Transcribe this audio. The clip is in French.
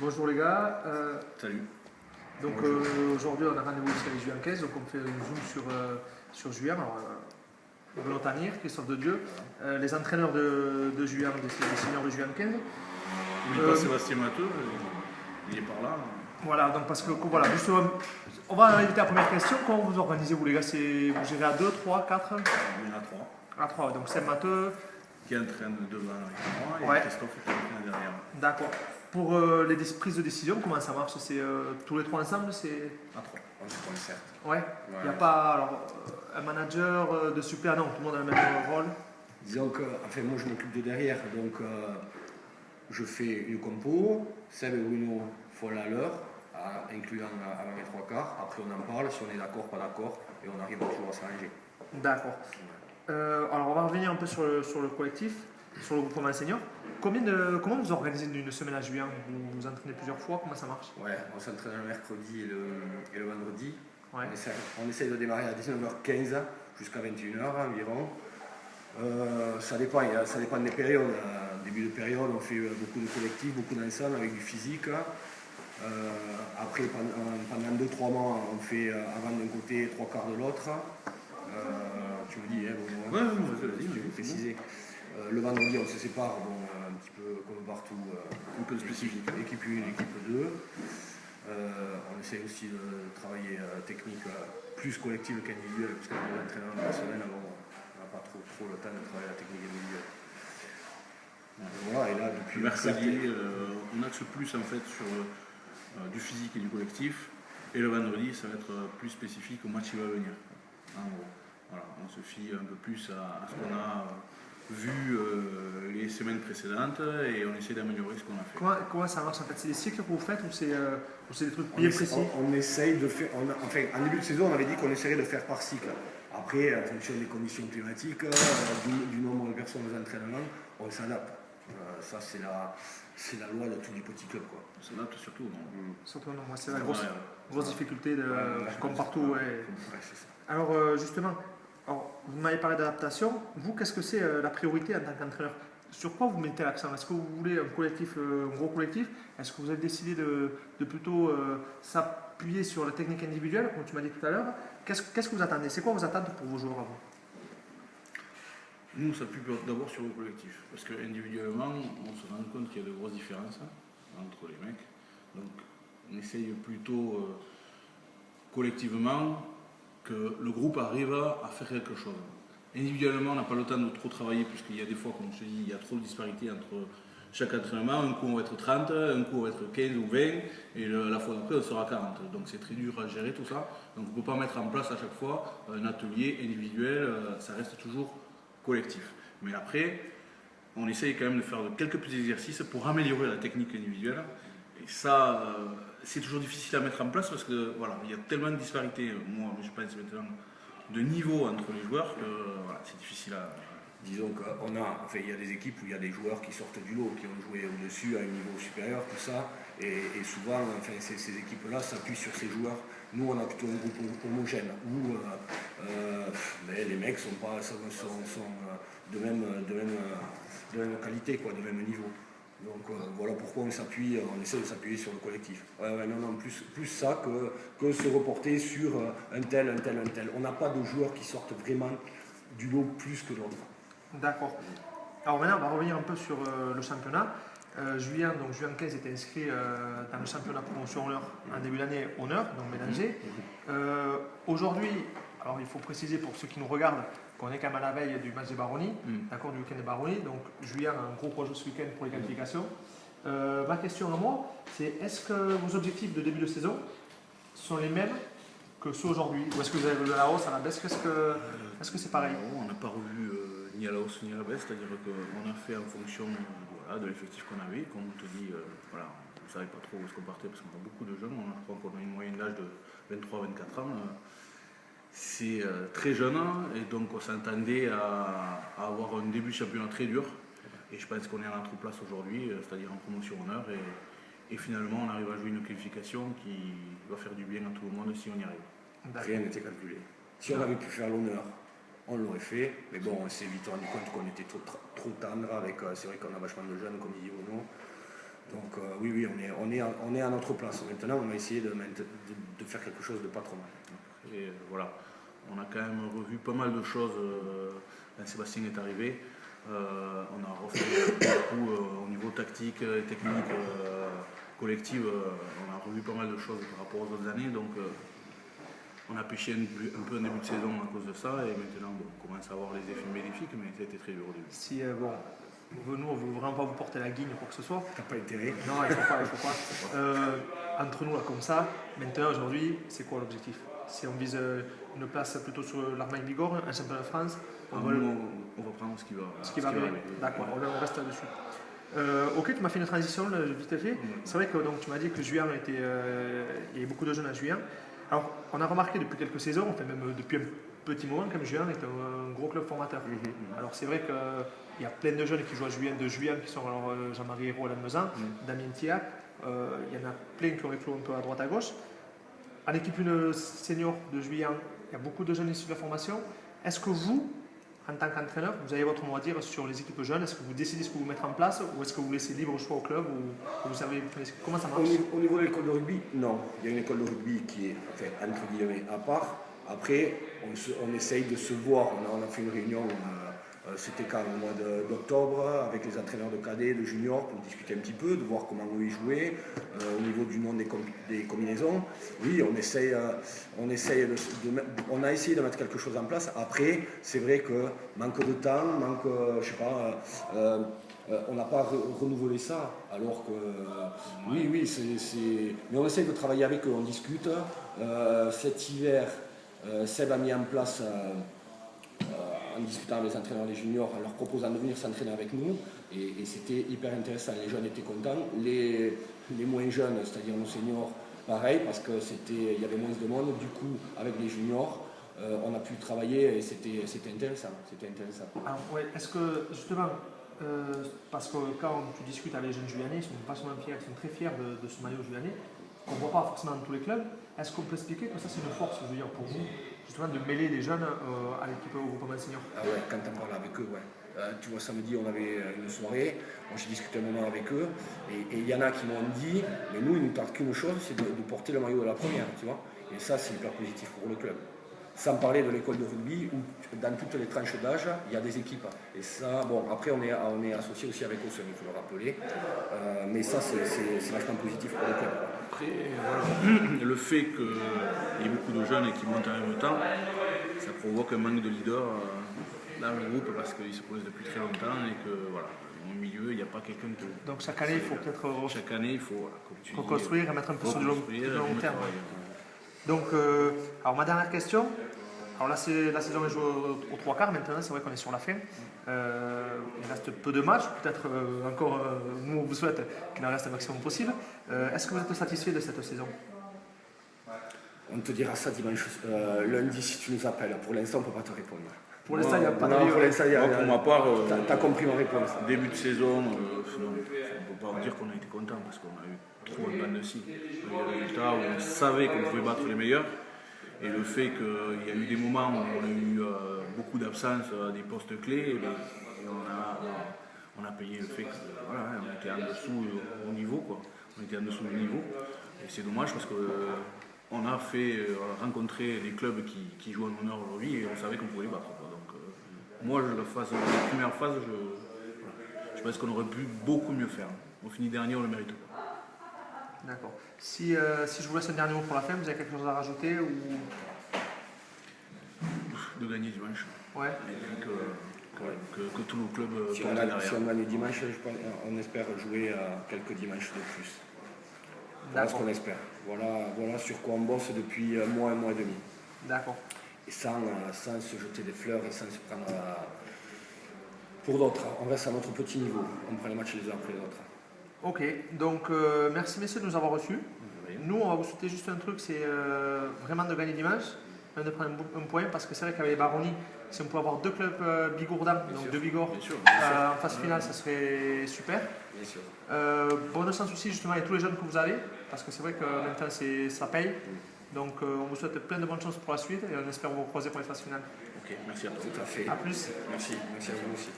Bonjour les gars. Salut. Donc aujourd'hui on a rendez-vous sur les Juan 15, donc on fait un zoom sur Juan. Alors, Bruno Tanir, Christophe de Dieu, les entraîneurs de Juan, des seniors de Juan 15. N'oublie pas Sébastien Matteux, il est par là. Voilà, donc parce que voilà, justement, on va inviter la première question. Comment vous organisez vous les gars? Vous gérez à 2, 3, 4? On est à 3. À 3, donc c'est Matteux. Qui entraîne devant avec moi et Ouais. Christophe qui entraîne derrière. D'accord. Pour les prises de décision, comment ça marche? C'est tous les trois ensemble? C'est À 3. On se concerte. ouais. Il n'y a pas alors, un manager de super, non, tout le monde a le même rôle. Disons que, enfin, moi je m'occupe de derrière, donc je fais une compo, Seb et Bruno font la leur, incluant avant les trois quarts. Après on en parle, si on est d'accord, pas d'accord, et on arrive toujours à s'arranger. D'accord. Alors on va revenir un peu sur le collectif, sur le groupement senior. Comment vous organisez une semaine à juin? Vous vous entraînez plusieurs fois? Comment ça marche? Ouais, on s'entraîne le mercredi et le vendredi. Ouais. On essaye de démarrer à 19h15 jusqu'à 21h environ. Ça dépend des périodes. Début de période, on fait beaucoup de collectifs, beaucoup d'ensemble avec du physique. Après, pendant 2-3 mois, on fait avant d'un côté, 3 quarts de l'autre. Tu me dis, Ouais, vas-y, je vais préciser. Le vendredi, on se sépare, un petit peu comme partout. un peu spécifique. Équipe 1, équipe 2. On essaie aussi de travailler technique plus collective qu'individuelle, parce qu'avec l'entraînement personnel, on n'a pas trop le temps de travailler la technique individuelle. Voilà, et là, depuis Le mercredi, on axe plus en fait sur du physique et du collectif. Et le vendredi, ça va être plus spécifique au match qui va venir. En gros. Voilà, on se fie un peu plus à ce qu'on a vu les semaines précédentes et on essaie d'améliorer ce qu'on a fait. Comment ça marche en fait? C'est des cycles que vous faites ou c'est des trucs bien précis? On essaye de faire. Enfin, en début de saison, on avait dit qu'on essaierait de faire par cycle. Après, en fonction des conditions climatiques, du nombre de personnes aux entraînements, on s'adapte. Ça, c'est la loi de tous les petits clubs, quoi. On s'adapte surtout. Surtout, non, moi, c'est la grosse difficulté, comme partout. Ouais. Ouais, c'est ça. Alors, justement, vous m'avez parlé d'adaptation. Vous, qu'est-ce que c'est la priorité en tant qu'entraîneur? Sur quoi vous mettez l'accent? Est-ce que vous voulez un collectif, un gros collectif? Est-ce que vous avez décidé de plutôt s'appuyer sur la technique individuelle, comme tu m'as dit tout à l'heure? Qu'est-ce que vous attendez? C'est quoi vos attentes pour vos joueurs à vous? Nous, on s'appuie d'abord sur le collectif, parce qu'individuellement, on se rend compte qu'il y a de grosses différences entre les mecs. Donc, on essaye plutôt collectivement que le groupe arrive à faire quelque chose. Individuellement, on n'a pas le temps de trop travailler, puisqu'il y a des fois, comme je te dis, il y a trop de disparités entre chaque entraînement. Un coup, on va être 30, un coup, on va être 15 ou 20, et la fois d'après, on sera 40. Donc, c'est très dur à gérer tout ça. Donc, on ne peut pas mettre en place à chaque fois un atelier individuel, ça reste toujours collectif. Mais après, on essaye quand même de faire quelques petits exercices pour améliorer la technique individuelle. Et ça, c'est toujours difficile à mettre en place parce que voilà, il y a tellement de disparités, moi je pense maintenant, de niveau entre les joueurs que voilà, c'est difficile à. Disons qu'il y a des équipes où il y a des joueurs qui sortent du lot, qui ont joué au-dessus à un niveau supérieur, tout ça, et souvent ces équipes-là s'appuient sur ces joueurs. Nous, on a plutôt un groupe homogène où les mecs sont de même qualité, quoi, de même niveau. Donc voilà pourquoi on essaie de s'appuyer sur le collectif. Non, plus ça que se reporter sur un tel. On n'a pas de joueurs qui sortent vraiment du lot plus que l'autre. D'accord. Alors maintenant, on va revenir un peu sur le championnat. Juan 15 était inscrit dans le championnat promotion honneur en début d'année honneur, donc mélangé. Aujourd'hui, alors il faut préciser pour ceux qui nous regardent qu'on est quand même à la veille du match des Baronnies, d'accord, du week-end des Baronnies. Donc Juan a un gros projet ce week-end pour les qualifications. Ma question à moi, c'est est-ce que vos objectifs de début de saison sont les mêmes que ceux aujourd'hui? Ou est-ce que vous avez de la hausse, à la baisse? Est-ce que c'est pareil? Non, on n'a pas revu ni à la hausse ni à la baisse, c'est-à-dire qu'on a fait en fonction de l'effectif qu'on avait. Comme on te dit, on ne savait pas trop où est-ce qu'on partait parce qu'on a beaucoup de jeunes, je crois qu'on a une moyenne d'âge de 23-24 ans. C'est très jeune et donc on s'attendait à avoir un début de championnat très dur. Et je pense qu'on est à notre place aujourd'hui, c'est-à-dire en promotion honneur. Et finalement, on arrive à jouer une qualification qui va faire du bien à tout le monde si on y arrive. Rien n'était calculé. Si on avait pu faire l'honneur, on l'aurait fait. Mais bon, on s'est vite rendu compte qu'on était trop tendre avec. C'est vrai qu'on a vachement de jeunes, comme dit Bruno. Donc oui, on est à notre place. Maintenant, on va essayer de faire quelque chose de pas trop mal. Et voilà, on a quand même revu pas mal de choses quand Sébastien est arrivé. On a refait beaucoup au niveau tactique et technique collective. On a revu pas mal de choses par rapport aux autres années. Donc on a pêché un peu en début de saison à cause de ça. Et maintenant, on commence à avoir les effets bénéfiques, mais ça a été très dur au début. Si, nous, on ne veut vraiment pas vous porter la guigne ou quoi que ce soit. T'as pas intérêt. Non, il faut pas. Entre nous, là, comme ça, maintenant, aujourd'hui, c'est quoi l'objectif? Si on vise une place plutôt sur l'Armagnac-Bigorre, un championnat de France, on va prendre ce qui va arriver. D'accord, on reste là-dessus. Ok, tu m'as fait une transition vite fait. C'est vrai que donc, tu m'as dit que Juillan il y avait beaucoup de jeunes à Juillan. Alors, on a remarqué depuis quelques saisons, enfin même depuis un petit moment, comme Juillan est un gros club formateur. Alors, c'est vrai qu'il y a plein de jeunes qui jouent à Juillan qui sont alors Jean-Marie Hérault à Lannemezan, Damien Thiac, il y en a plein qui ont éclos un peu à droite à gauche. À l'équipe senior de Juillan, il y a beaucoup de jeunes issus de la formation. Est-ce que vous, en tant qu'entraîneur, vous avez votre mot à dire sur les équipes jeunes? Est-ce que vous décidez ce que vous mettez en place ou est-ce que vous laissez libre choix au club ou vous savez comment ça marche? Au niveau de l'école de rugby, non. Il y a une école de rugby qui est, entre guillemets, à part. Après, on essaye de se voir. On a fait une réunion, c'était quand au mois d'octobre, avec les entraîneurs de cadets, de juniors, pour discuter un petit peu, de voir comment eux ils jouaient, au niveau du nom des combinaisons. Oui, on a essayé de mettre quelque chose en place. Après, c'est vrai que manque de temps, je sais pas, on n'a pas renouvelé ça, alors que oui, mais on essaye de travailler avec eux, on discute. Cet hiver, Seb a mis en place, en discutant avec les entraîneurs des juniors, en leur proposant de venir s'entraîner avec nous, et c'était hyper intéressant. Les jeunes étaient contents, les moins jeunes, c'est-à-dire nos seniors, pareil, parce qu'il y avait moins de monde. Du coup, avec les juniors, on a pu travailler et c'était intéressant. Alors, ouais, est-ce que justement, parce que quand tu discutes avec les jeunes julianais, ils sont vachement fiers, ils sont très fiers de ce maillot julianais, qu'on ne voit pas forcément dans tous les clubs. Est-ce qu'on peut expliquer que ça c'est une force, je veux dire, pour vous, justement de mêler les jeunes à l'équipe au groupement senior? Ah ouais, quand on parle avec eux, ouais. Tu vois, samedi on avait une soirée, moi j'ai discuté un moment avec eux, et il y en a qui m'ont dit, mais nous il ne nous tarde qu'une chose, c'est de porter le maillot de la première, tu vois. Et ça c'est hyper positif pour le club. Sans parler de l'école de rugby où dans toutes les tranches d'âge, il y a des équipes. Et ça, bon, après on est associé aussi avec Ossum, il faut le rappeler. Mais ça c'est vachement positif pour le club. Après, le fait qu'il y ait beaucoup de jeunes et qui montent en même temps, ça provoque un manque de leader dans le groupe parce qu'ils se connaissent depuis très longtemps et que voilà, au milieu il n'y a pas quelqu'un qui. Donc chaque année il faut peut-être reconstruire et mettre un peu sur du long terme. Donc, alors ma dernière question. Alors là, la saison est jouée aux 3/4 maintenant, c'est vrai qu'on est sur la fin. Il reste peu de matchs, peut-être encore, nous on vous souhaite qu'il en reste un maximum possible. Est-ce que vous êtes satisfait de cette saison? On te dira ça dimanche, lundi si tu nous appelles. Pour l'instant, on ne peut pas te répondre. Pour l'instant, il n'y a pas de. Pour l'instant, pour ma part, t'as compris ma réponse. Début de saison, on ne peut pas dire qu'on a été content parce qu'on a eu trop de bandes de scie. Il y a des résultats où on savait qu'on pouvait battre les meilleurs. Et le fait qu'il y a eu des moments où on a eu beaucoup d'absence à des postes clés, et on a payé le fait qu'on était en dessous au niveau, quoi. On était en dessous du niveau. Et c'est dommage parce qu'on a fait rencontrer des clubs qui jouent en honneur aujourd'hui et on savait qu'on pouvait les battre, quoi. Donc moi, la première phase, je pense qu'on aurait pu beaucoup mieux faire. On finit dernier, on le mérite pas. D'accord. Si je vous laisse un dernier mot pour la fin, vous avez quelque chose à rajouter ou... De gagner dimanche. Ouais. Et que tous nos clubs si on gagne dimanche, on espère jouer quelques dimanches de plus. Voilà ce qu'on espère. Voilà sur quoi on bosse depuis un mois et demi. D'accord. Et sans se jeter des fleurs et sans se prendre pour d'autres. On reste à notre petit niveau. On prend les matchs les uns après les autres. Ok, donc merci messieurs de nous avoir reçus. Nous, on va vous souhaiter juste un truc, c'est vraiment de gagner dimanche, de prendre un point, parce que c'est vrai qu'avec les Baronnies, si on pouvait avoir deux clubs bigourdans, donc deux Bigorre, en phase finale, ça serait super. Bien sûr. Bonne chance aussi justement avec tous les jeunes que vous avez, parce que c'est vrai que maintenant ça paye. Donc on vous souhaite plein de bonnes choses pour la suite et on espère vous croiser pour les phases finales. Ok, merci à toi. Tout à fait. A plus. Merci. Merci à vous aussi.